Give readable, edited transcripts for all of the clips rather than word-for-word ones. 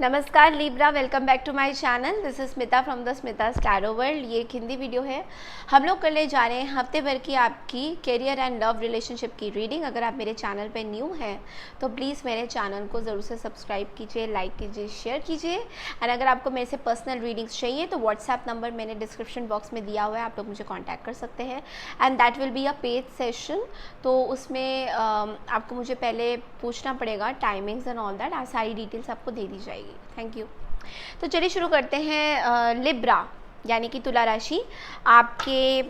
नमस्कार Libra, welcome back to my channel. This is Smita from the Smita's tarot world. ये एक Hindi video है। हम लोग करने जा रहे हैं हफ्ते भर की आपकी करियर एंड लव रिलेशनशिप की रीडिंग। अगर आप मेरे चैनल पे न्यू हैं तो प्लीज़ मेरे चैनल को ज़रूर से सब्सक्राइब कीजिए, लाइक कीजिए, शेयर कीजिए। एंड अगर आपको मेरे से पर्सनल रीडिंग्स चाहिए तो व्हाट्सएप नंबर मैंने डिस्क्रिप्शन बॉक्स में दिया हुआ है, आप लोग मुझे कॉन्टैक्ट कर सकते हैं। And that will be a paid session. तो उसमें आपको मुझे पहले पूछना पड़ेगा टाइमिंग्स एंड ऑल दैट, सारी डिटेल्स आपको दे दी जाएगी। Thank you. तो चलिए शुरू करते हैं। लिब्रा यानी कि तुला राशि, आपके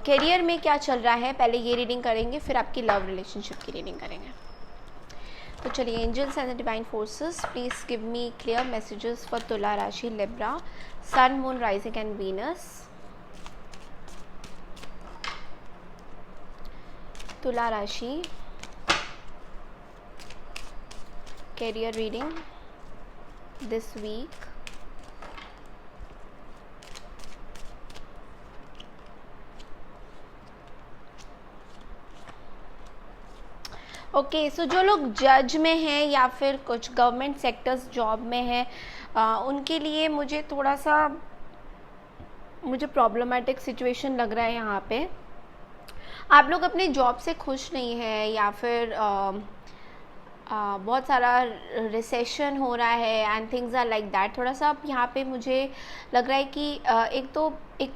करियर में क्या चल रहा है, पहले ये रीडिंग करेंगे, फिर आपकी लव रिलेशनशिप की रीडिंग करेंगे। तो चलिए, angels and the divine forces please give me clear messages for Tula राशि Libra, sun moon rising and Venus. Tula राशि career reading this week. Okay, so जो लोग जज में हैं या फिर कुछ गवर्नमेंट सेक्टर्स जॉब में हैं, उनके लिए मुझे थोड़ा सा प्रॉब्लमेटिक सिचुएशन लग रहा है। यहाँ पे आप लोग अपने जॉब से खुश नहीं हैं या फिर बहुत सारा रिसेशन हो रहा है and things are like that. थोड़ा सा यहाँ पे मुझे लग रहा है कि एक तो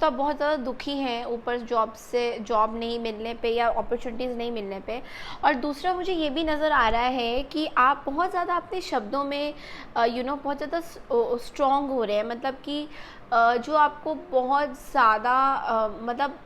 आप बहुत ज़्यादा दुखी हैं ऊपर जॉब नहीं मिलने पे या अपॉर्चुनिटीज़ नहीं मिलने पे, और दूसरा मुझे ये भी नज़र आ रहा है कि आप बहुत ज़्यादा अपने शब्दों में बहुत ज़्यादा स्ट्रॉन्ग हो रहे हैं। मतलब कि जो आपको बहुत ज़्यादा मतलब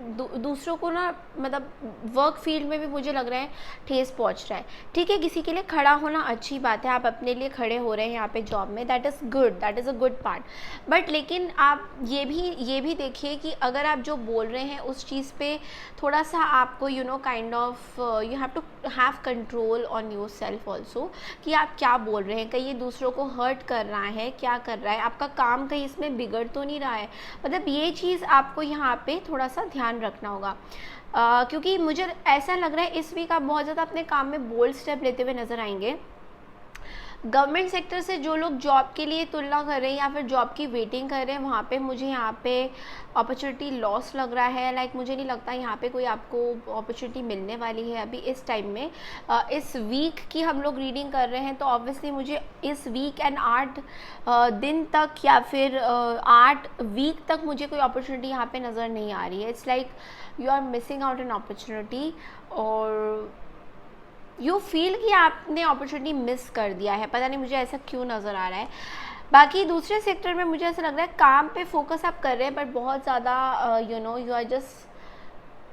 दूसरों को ना, मतलब वर्क फील्ड में भी मुझे लग रहा है ठेस पहुंच रहा है। ठीक है, किसी के लिए खड़ा होना अच्छी बात है, आप अपने लिए खड़े हो रहे हैं यहाँ पे जॉब में, that is good, that is a good part. But लेकिन आप ये भी देखिए कि अगर आप जो बोल रहे हैं उस चीज़ पे थोड़ा सा आपको kind of you have to have control on your self also, कि आप क्या बोल रहे हैं, कहीं ये दूसरों को हर्ट कर रहा है, क्या कर रहा है, आपका काम कहीं इसमें बिगड़ तो नहीं रहा है। मतलब ये चीज़ आपको यहाँ पे थोड़ा सा ध्यान रखना होगा। क्योंकि मुझे ऐसा लग रहा है इस वीक आप बहुत ज़्यादा अपने काम में बोल्ड स्टेप लेते हुए नजर आएंगे। गवर्नमेंट सेक्टर से जो लोग जॉब के लिए तुलना कर रहे हैं या फिर जॉब की वेटिंग कर रहे हैं, वहाँ पे मुझे यहाँ पे अपॉर्चुनिटी लॉस लग रहा है। लाइक मुझे नहीं लगता यहाँ पे कोई आपको अपॉर्चुनिटी मिलने वाली है अभी इस टाइम में। इस वीक की हम लोग रीडिंग कर रहे हैं तो ऑब्वियसली मुझे इस वीक एंड 8 दिन तक या फिर 8 वीक तक मुझे कोई अपॉर्चुनिटी यहाँ पे नज़र नहीं आ रही है। It's like you are missing out an opportunity, और यू फील कि आपने अपॉर्चुनिटी मिस कर दिया है। पता नहीं मुझे ऐसा क्यों नज़र आ रहा है। बाकी दूसरे सेक्टर में मुझे ऐसा लग रहा है काम पे फोकस आप कर रहे हैं, बट बहुत ज़्यादा यू आर जस्ट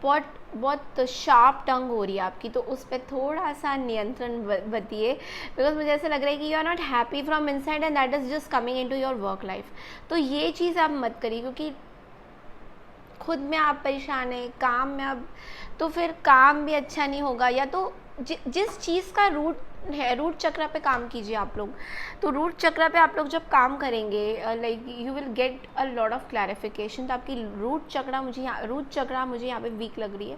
बहुत शार्प टंग हो रही है आपकी, तो उस पर थोड़ा सा नियंत्रण बरतिए। बिकॉज मुझे ऐसा लग रहा है कि you are not happy from inside and that is just coming into your work life. तो ये चीज़ आप मत करिए, क्योंकि खुद में आप परेशान हैं, काम में अब तो फिर काम भी अच्छा नहीं होगा। या तो जिस चीज़ का रूट है, रूट चक्र पे काम कीजिए आप लोग। तो रूट चक्र पे आप लोग जब काम करेंगे, like you will get a lot of clarification. तो आपकी रूट चक्र मुझे यहाँ पे वीक लग रही है।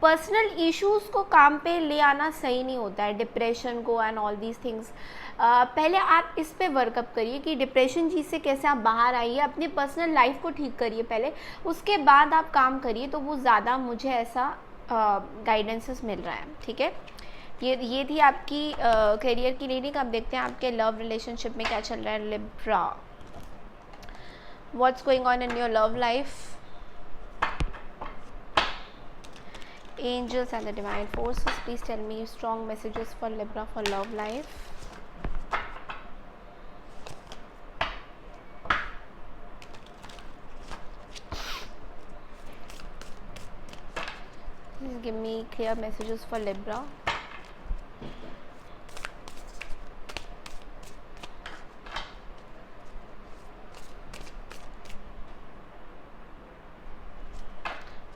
पर्सनल इश्यूज़ को काम पे ले आना सही नहीं होता है, डिप्रेशन को एंड ऑल दीज थिंग्स। पहले आप इस पे वर्कअप करिए कि डिप्रेशन चीज़ से कैसे आप बाहर आइए, अपनी पर्सनल लाइफ को ठीक करिए पहले, उसके बाद आप काम करिए। तो वो ज़्यादा मुझे ऐसा गाइडेंसेस मिल रहा है। ठीक है, ये थी आपकी करियर की रीडिंग। अब देखते हैं आपके लव रिलेशनशिप में क्या चल रहा है Libra. What's going on in your love life. Angels and the divine forces, please tell me strong messages for Libra for love life. Please give me clear messages for Libra.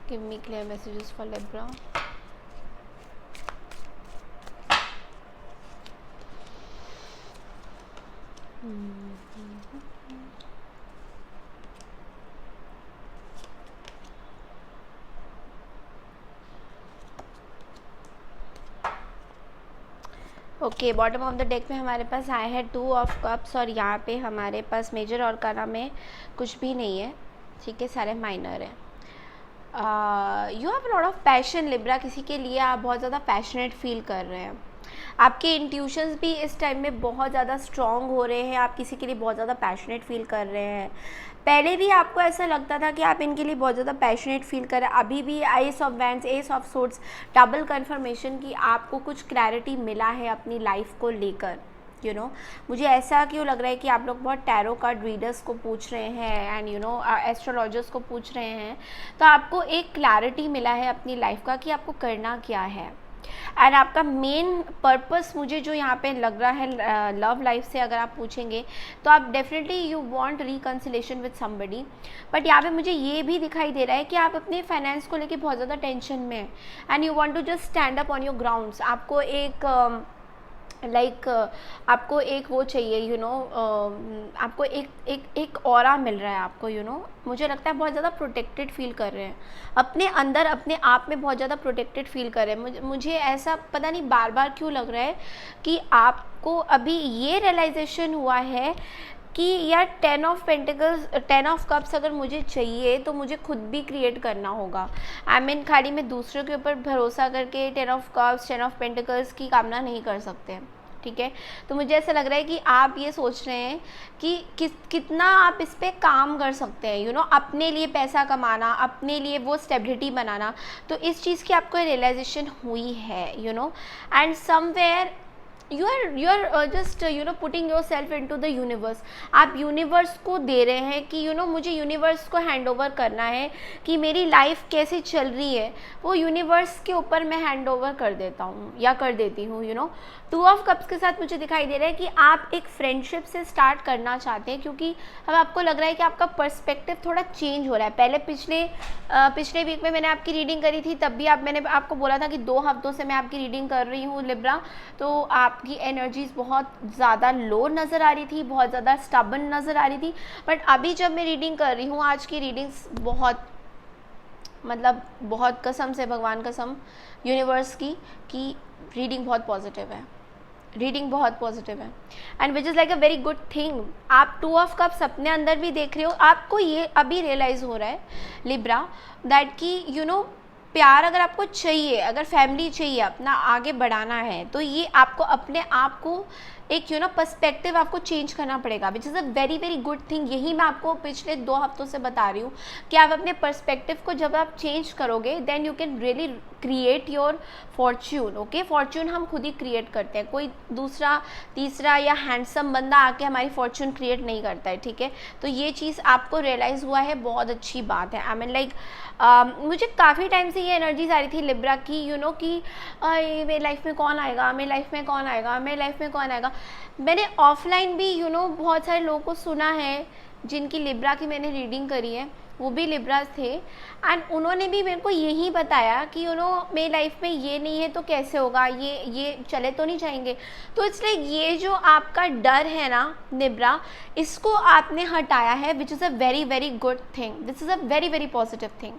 Give me clear messages for Libra. Okay, bottom of the deck में हमारे पास आए हैं 2 of cups और यहाँ पे हमारे पास major आर्काना में कुछ भी नहीं है, ठीक है, सारे माइनर हैं। You have lot of passion Libra, किसी के लिए आप बहुत ज़्यादा पैशनेट फील कर रहे हैं। आपके इंट्यूशंस भी इस टाइम में बहुत ज़्यादा स्ट्रॉन्ग हो रहे हैं, आप किसी के लिए बहुत ज़्यादा पैशनेट फील कर रहे हैं। पहले भी आपको ऐसा लगता था कि आप इनके लिए बहुत ज़्यादा पैशनेट फील कर रहे हैं, अभी भी ace of wands, ace of swords, double confirmation कि आपको कुछ क्लैरिटी मिला है अपनी लाइफ को लेकर। यू नो मुझे ऐसा क्यों लग रहा है कि आप लोग बहुत टैरो कार्ड रीडर्स को पूछ रहे हैं एंड एस्ट्रोलॉजर्स को पूछ रहे हैं, तो आपको एक क्लैरिटी मिला है अपनी लाइफ का कि आपको करना क्या है। एंड आपका मेन पर्पस मुझे जो यहाँ पे लग रहा है लव लाइफ से अगर आप पूछेंगे तो आप definitely you want reconciliation with somebody, but यहाँ पे मुझे ये भी दिखाई दे रहा है कि आप अपने फाइनेंस को लेके बहुत ज़्यादा टेंशन में हैं and you want to just stand up on your grounds. आपको एक आपको एक वो चाहिए, आपको एक ऑरा मिल रहा है आपको, मुझे लगता है बहुत ज़्यादा प्रोटेक्टेड फील कर रहे हैं अपने अंदर, अपने आप में बहुत ज़्यादा प्रोटेक्टेड फील कर रहे हैं। मुझे ऐसा पता नहीं बार बार क्यों लग रहा है कि आपको अभी ये रियलाइजेशन हुआ है कि यार 10 ऑफ पेंटिकल्स, 10 ऑफ कप्स अगर मुझे चाहिए तो मुझे खुद भी क्रिएट करना होगा। खाली मैं दूसरों के ऊपर भरोसा करके 10 ऑफ कप्स, 10 ऑफ पेंटिकल्स की कामना नहीं कर सकते, ठीक है। तो मुझे ऐसा लग रहा है कि आप ये सोच रहे हैं कि कितना आप इस पर काम कर सकते हैं, अपने लिए पैसा कमाना, अपने लिए वो स्टेबिलिटी बनाना। तो इस चीज़ की आपको रियलाइजेशन हुई है, and somewhere you are just putting your self in to the universe. आप यूनिवर्स को दे रहे हैं कि मुझे यूनिवर्स को हैंड ओवर करना है कि मेरी लाइफ कैसे चल रही है वो यूनिवर्स के ऊपर मैं हैंड ओवर कर देता हूँ या कर देती हूँ। 2 ऑफ कप्स के साथ मुझे दिखाई दे रहा है कि आप एक फ्रेंडशिप से स्टार्ट करना चाहते हैं, क्योंकि अब आपको लग रहा है कि आपका पर्सपेक्टिव थोड़ा चेंज हो रहा है। पहले पिछले वीक में मैंने आपकी रीडिंग करी थी, तब भी मैंने आपको बोला था कि 2 हफ्तों से मैं आपकी रीडिंग कर रही हूँ लिब्रा, तो आपकी एनर्जीज बहुत ज़्यादा लो नज़र आ रही थी, बहुत ज़्यादा स्टबन नज़र आ रही थी। बट अभी जब मैं रीडिंग कर रही हूँ, आज की रीडिंग्स बहुत कसम से, भगवान कसम यूनिवर्स की, कि रीडिंग बहुत पॉजिटिव है, रीडिंग बहुत पॉजिटिव है and which is like a very good thing. आप 2 ऑफ कप्स अपने अंदर भी देख रहे हो, आपको ये अभी रियलाइज़ हो रहा है लिब्रा दैट कि प्यार अगर आपको चाहिए, अगर फैमिली चाहिए, अपना आगे बढ़ाना है, तो ये आपको अपने आप को एक पर्सपेक्टिव आपको चेंज करना पड़ेगा, which is a very very good thing. यही मैं आपको पिछले 2 हफ्तों से बता रही हूँ कि आप अपने पर्सपेक्टिव को जब आप चेंज करोगे then you can really create your fortune. Okay, fortune हम खुद ही क्रिएट करते हैं, कोई दूसरा तीसरा या हैंडसम बंदा आके हमारी फॉर्च्यून क्रिएट नहीं करता है, ठीक है। तो ये चीज़ आपको रियलाइज़ हुआ है, बहुत अच्छी बात है। आई मीन लाइक मुझे काफ़ी टाइम से ये एनर्जीज आ रही थी लिब्रा की, कि मेरी लाइफ में कौन आएगा, मेरी लाइफ में कौन आएगा, मेरी लाइफ में कौन आएगा। मैंने ऑफलाइन भी बहुत सारे लोगों को सुना है जिनकी लिब्रा की मैंने रीडिंग करी है, वो भी लिब्रास थे एंड उन्होंने भी मेरे को यही बताया कि मेरी लाइफ में ये नहीं है तो कैसे होगा, ये चले तो नहीं जाएंगे। तो इट्स लाइक ये जो आपका डर है ना लिब्रा, इसको आपने हटाया है, which is a very very good thing, this is a very very positive thing.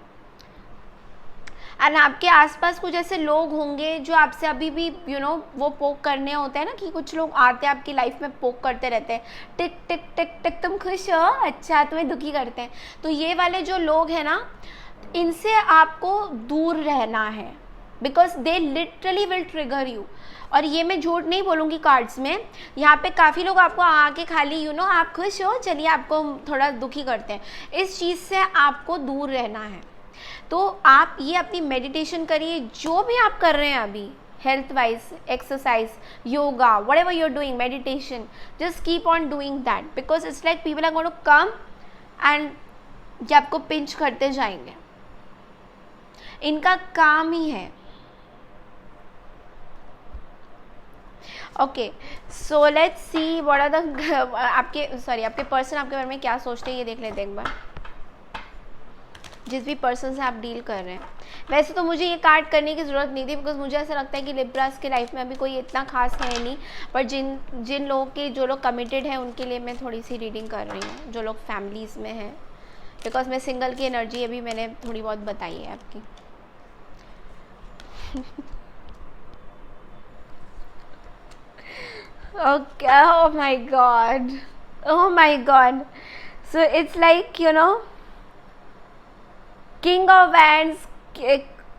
And आपके आसपास कुछ ऐसे लोग होंगे जो आपसे अभी भी वो पोक करने होते हैं ना, कि कुछ लोग आते हैं आपकी लाइफ में पोक करते रहते हैं, टिक टिक टिक टिक, तुम खुश हो, अच्छा, तुम्हें दुखी करते हैं। तो ये वाले जो लोग हैं ना, इनसे आपको दूर रहना है, because they literally will trigger you. और ये मैं झूठ नहीं बोलूँगी, कार्ड्स में यहाँ पे काफ़ी लोग आपको आके खाली आप खुश हो, चलिए आपको थोड़ा दुखी करते हैं। इस चीज़ से आपको दूर रहना है। तो आप ये अपनी मेडिटेशन करिए, जो भी आप कर रहे हैं अभी, health wise, exercise, yoga, whatever you are doing, meditation, just keep on doing that, because it's like people are going to come and ये आपको पिंच करते जाएंगे, इनका काम ही है। Okay, so let's see what are the आपके पर्सन आपके बारे में क्या सोचते हैं, ये देख लेते हैं एक बार, जिस भी पर्सन से आप डील कर रहे हैं। वैसे तो मुझे ये कार्ड करने की ज़रूरत नहीं थी, बिकॉज मुझे ऐसा लगता है कि लिब्रास के लाइफ में अभी कोई इतना खास है नहीं, पर जिन लोगों के जो लोग कमिटेड हैं उनके लिए मैं थोड़ी सी रीडिंग कर रही हूँ, जो लोग फैमिलीज़ में हैं, बिकॉज मैं सिंगल की एनर्जी अभी मैंने थोड़ी बहुत बताई है आपकी। Okay, oh my god. Oh my god. So it's like, King of Wands,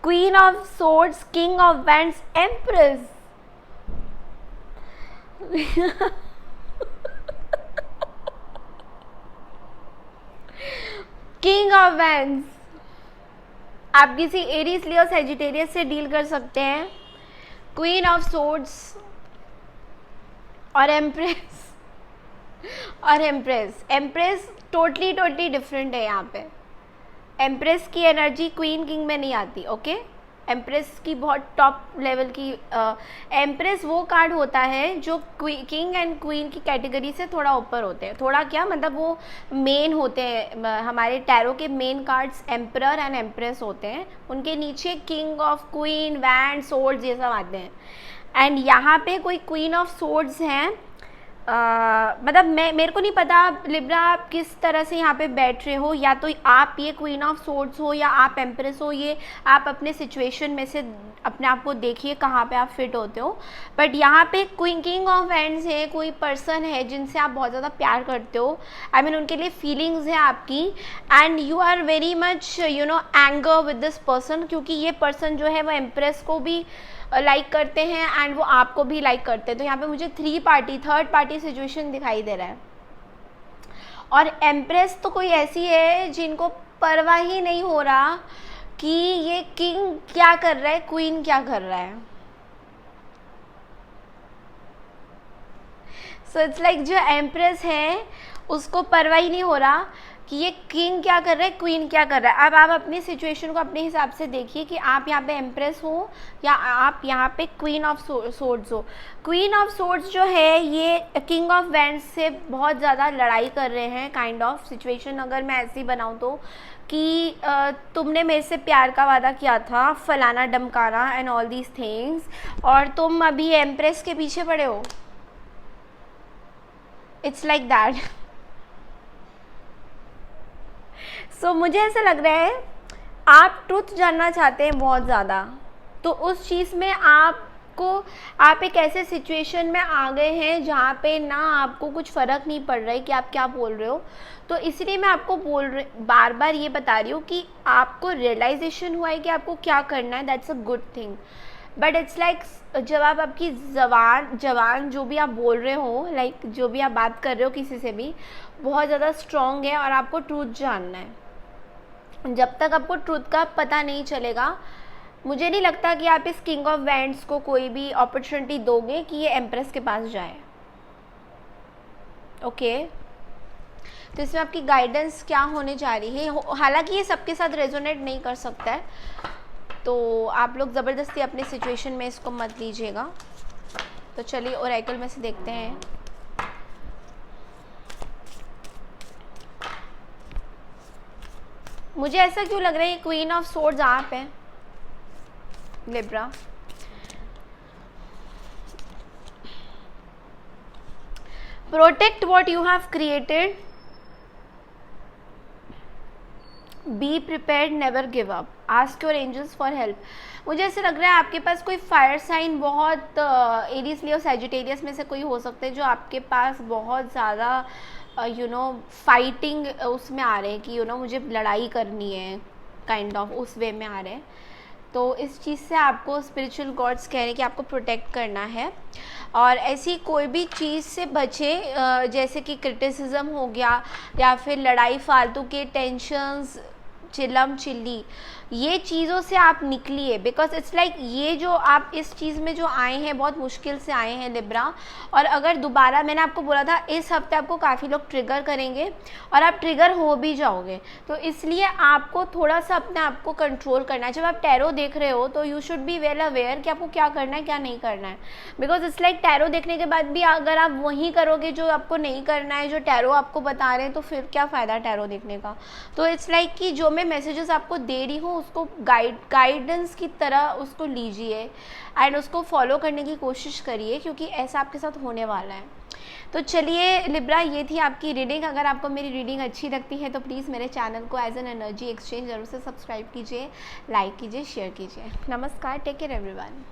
Queen of Swords, King of Wands, Empress. King of Wands. आप किसी एरीज लियो सेजिटेरियस से डील कर सकते हैं. क्वीन ऑफ सोर्ड्स और एम्प्रेस टोटली डिफरेंट है यहाँ पे. एम्प्रेस की एनर्जी क्वीन किंग में नहीं आती. ओके, एम्प्रेस की बहुत टॉप लेवल की. एम्प्रेस वो कार्ड होता है जो किंग एंड क्वीन की कैटेगरी से थोड़ा ऊपर होते हैं. थोड़ा क्या मतलब, वो मेन होते हैं. हमारे टैरो के main cards emperor and empress होते हैं. उनके नीचे king of queen, wand, swords ये सब आते हैं. एंड यहाँ पे कोई क्वीन ऑफ सोर्ड्स हैं. मतलब मेरे को नहीं पता लिब्रा आप किस तरह से यहाँ पे बैठ रहे हो. या तो आप ये क्वीन ऑफ सोर्ड्स हो या आप एम्प्रेस हो. ये आप अपने सिचुएशन में से अपने आप को देखिए कहाँ पे आप फिट होते हो. बट यहाँ पे क्वीन किंग ऑफ वैंड्स है, कोई पर्सन है जिनसे आप बहुत ज़्यादा प्यार करते हो. आई मीन उनके लिए फीलिंग्स है आपकी. And you are very much anger with this person, क्योंकि ये पर्सन जो है वो एम्प्रेस को भी लाइक करते हैं एंड वो आपको भी लाइक करते हैं. तो यहाँ पे मुझे थर्ड पार्टी सिचुएशन दिखाई दे रहा है. और एम्प्रेस तो कोई ऐसी है जिनको परवाह ही नहीं हो रहा कि ये किंग क्या कर रहा है, क्वीन क्या कर रहा है. सो इट्स लाइक जो एम्प्रेस है उसको परवाह ही नहीं हो रहा कि ये किंग क्या कर रहा है, क्वीन क्या कर रहा है. अब आप अपनी सिचुएशन को अपने हिसाब से देखिए कि आप यहाँ पे एम्प्रेस हो या आप यहाँ पे क्वीन ऑफ सोर्ड्स हो. क्वीन ऑफ सोर्ड्स जो है ये किंग ऑफ वैंड्स से बहुत ज़्यादा लड़ाई कर रहे हैं. काइंड ऑफ सिचुएशन अगर मैं ऐसी बनाऊँ तो कि तुमने मेरे से प्यार का वादा किया था, फलाना डमकाना एंड ऑल दीज थिंग्स, और तुम अभी एम्प्रेस के पीछे पड़े हो. It's like that. सो मुझे ऐसा लग रहा है आप ट्रुथ जानना चाहते हैं बहुत ज़्यादा. तो उस चीज़ में आप एक ऐसे सिचुएशन में आ गए हैं जहाँ पे ना आपको कुछ फ़र्क नहीं पड़ रहा है कि आप क्या बोल रहे हो. तो इसलिए मैं आपको बार बार ये बता रही हूँ कि आपको रियलाइजेशन हुआ है कि आपको क्या करना है. That's a good thing. But it's like जब आप आपकी जवान जो भी आप बोल रहे हो, लाइक जो भी आप बात कर रहे हो किसी से भी, बहुत ज़्यादा स्ट्रॉन्ग है और आपको ट्रूथ जानना है. जब तक आपको ट्रूथ का पता नहीं चलेगा, मुझे नहीं लगता कि आप इस किंग ऑफ वैंड्स को कोई भी अपॉर्चुनिटी दोगे कि ये एम्प्रेस के पास जाए. ओके, तो इसमें आपकी गाइडेंस क्या होने जा रही है. हालांकि ये सबके साथ रेजोनेट नहीं कर सकता है, तो आप लोग ज़बरदस्ती अपने सिचुएशन में इसको मत लीजिएगा. तो चलिए ओरेकल में से देखते हैं. मुझे ऐसा क्यों लग रहा है क्वीन ऑफ सोर्ड्स आप है Libra. Protect what you have created, be prepared, never give up, ask your angels for help. मुझे ऐसे लग रहा है आपके पास कोई फायर साइन बहुत एरीज लियो सेजिटेरियस में से कोई हो सकते हैं जो आपके पास बहुत ज़्यादा फाइटिंग उसमें आ रहे हैं कि मुझे लड़ाई करनी है. काइंड ऑफ उस वे में आ रहे हैं. तो इस चीज़ से आपको स्पिरिचुअल गॉड्स कह रहे हैं कि आपको प्रोटेक्ट करना है. और ऐसी कोई भी चीज़ से बचे जैसे कि क्रिटिसिज्म हो गया या फिर लड़ाई, फालतू के टेंशन्स, चिल्लम चिल्ली, ये चीज़ों से आप निकलिए. बिकॉज इट्स लाइक ये जो आप इस चीज़ में जो आए हैं बहुत मुश्किल से आए हैं लिब्रा. और अगर दोबारा, मैंने आपको बोला था इस हफ्ते आपको काफ़ी लोग ट्रिगर करेंगे और आप ट्रिगर हो भी जाओगे. तो इसलिए आपको थोड़ा सा अपने आप को कंट्रोल करना है. जब आप टैरो देख रहे हो तो you should be well aware कि आपको क्या करना है क्या नहीं करना है. बिकॉज इट्स लाइक टैरो देखने के बाद भी अगर आप वही करोगे जो आपको नहीं करना है, जो टैरो आपको बता रहे हैं, तो फिर क्या फ़ायदा टैरो देखने का. तो इट्स लाइक कि जो मैं मैसेजेस आपको दे रही हूँ उसको गाइडेंस की तरह उसको लीजिए एंड उसको फॉलो करने की कोशिश करिए, क्योंकि ऐसा आपके साथ होने वाला है. तो चलिए लिब्रा, ये थी आपकी रीडिंग. अगर आपको मेरी रीडिंग अच्छी लगती है तो प्लीज़ मेरे चैनल को एज एन एनर्जी एक्सचेंज ज़रूर से सब्सक्राइब कीजिए, लाइक कीजिए, शेयर कीजिए. नमस्कार, टेक केयर एवरीवन.